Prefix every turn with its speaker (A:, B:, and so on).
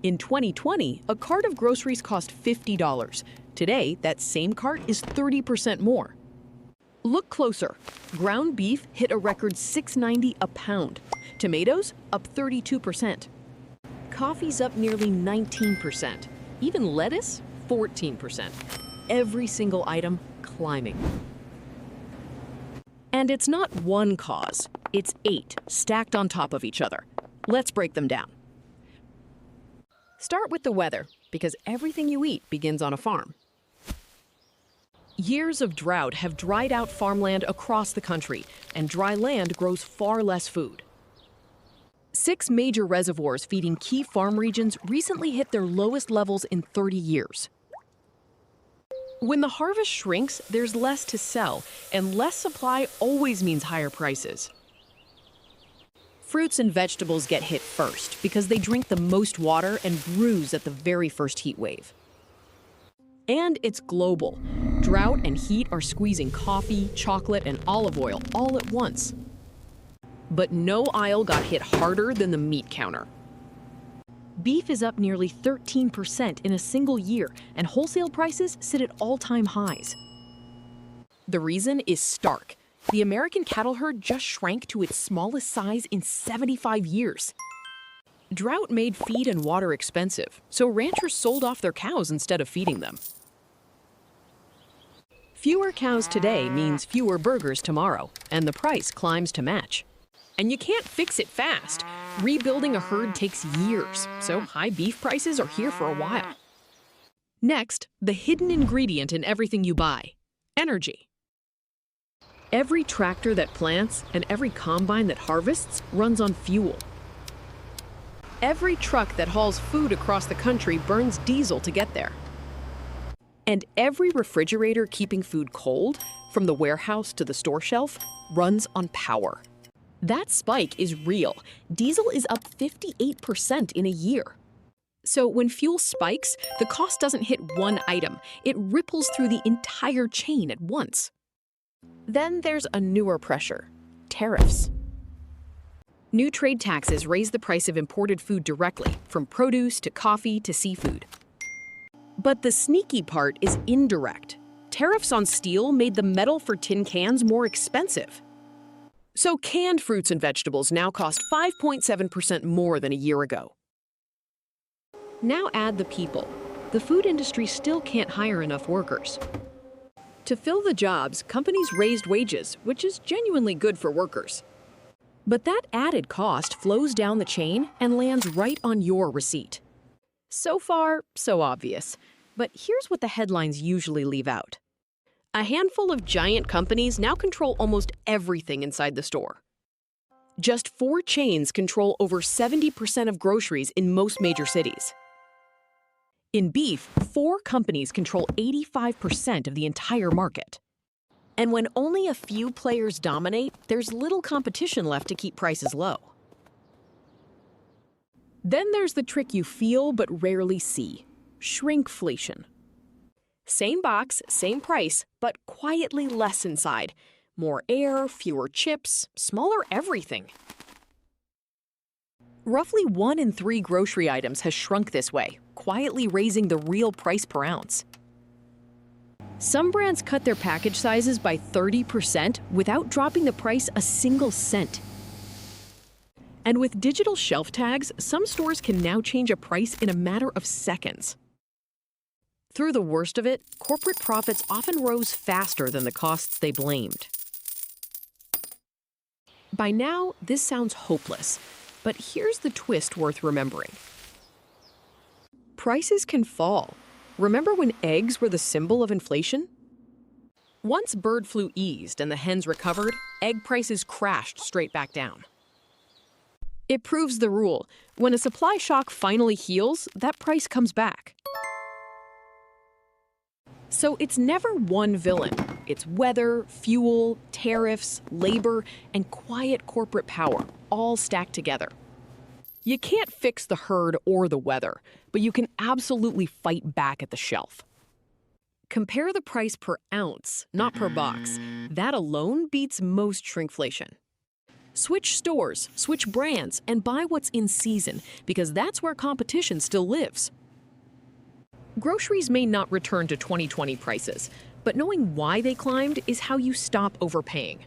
A: In 2020, a cart of groceries cost $50. Today, that same cart is 30% more. Look closer. Ground beef hit a record $6.90 a pound. Tomatoes up 32%. Coffee's up nearly 19%. Even lettuce, 14%. Every single item climbing. And it's not one cause, it's 8 stacked on top of each other. Let's break them down. Start with the weather, because everything you eat begins on a farm. Years of drought have dried out farmland across the country, and dry land grows far less food. 6 major reservoirs feeding key farm regions recently hit their lowest levels in 30 years. When the harvest shrinks, there's less to sell, and less supply always means higher prices. Fruits and vegetables get hit first because they drink the most water and bruise at the very first heat wave. And it's global. Drought and heat are squeezing coffee, chocolate, and olive oil all at once. But no aisle got hit harder than the meat counter. Beef is up nearly 13% in a single year, and wholesale prices sit at all-time highs. The reason is stark. The American cattle herd just shrank to its smallest size in 75 years. Drought made feed and water expensive, so ranchers sold off their cows instead of feeding them. Fewer cows today means fewer burgers tomorrow, and the price climbs to match. And you can't fix it fast. Rebuilding a herd takes years, so high beef prices are here for a while. Next, the hidden ingredient in everything you buy: energy. Every tractor that plants and every combine that harvests runs on fuel. Every truck that hauls food across the country burns diesel to get there. And every refrigerator keeping food cold, from the warehouse to the store shelf, runs on power. That spike is real. Diesel is up 58% in a year. So when fuel spikes, the cost doesn't hit one item. It ripples through the entire chain at once. Then there's a newer pressure: tariffs. New trade taxes raise the price of imported food directly, from produce to coffee to seafood. But the sneaky part is indirect. Tariffs on steel made the metal for tin cans more expensive. So canned fruits and vegetables now cost 5.7% more than a year ago. Now add the people. The food industry still can't hire enough workers. To fill the jobs, companies raised wages, which is genuinely good for workers. But that added cost flows down the chain and lands right on your receipt. So far, so obvious. But here's what the headlines usually leave out. A handful of giant companies now control almost everything inside the store. Just 4 chains control over 70% of groceries in most major cities. In beef, 4 companies control 85% of the entire market. And when only a few players dominate, there's little competition left to keep prices low. Then there's the trick you feel but rarely see: shrinkflation. Same box, same price, but quietly less inside. More air, fewer chips, smaller everything. Roughly 1 in 3 grocery items has shrunk this way, quietly raising the real price per ounce. Some brands cut their package sizes by 30% without dropping the price a single cent. And with digital shelf tags, some stores can now change a price in a matter of seconds. Through the worst of it, corporate profits often rose faster than the costs they blamed. By now, this sounds hopeless, but here's the twist worth remembering. Prices can fall. Remember when eggs were the symbol of inflation? Once bird flu eased and the hens recovered, egg prices crashed straight back down. It proves the rule: when a supply shock finally heals, that price comes back. So it's never one villain. It's weather, fuel, tariffs, labor, and quiet corporate power, all stacked together. You can't fix the herd or the weather, but you can absolutely fight back at the shelf. Compare the price per ounce, not per box. That alone beats most shrinkflation. Switch stores, switch brands, and buy what's in season, because that's where competition still lives. Groceries may not return to 2020 prices, but knowing why they climbed is how you stop overpaying.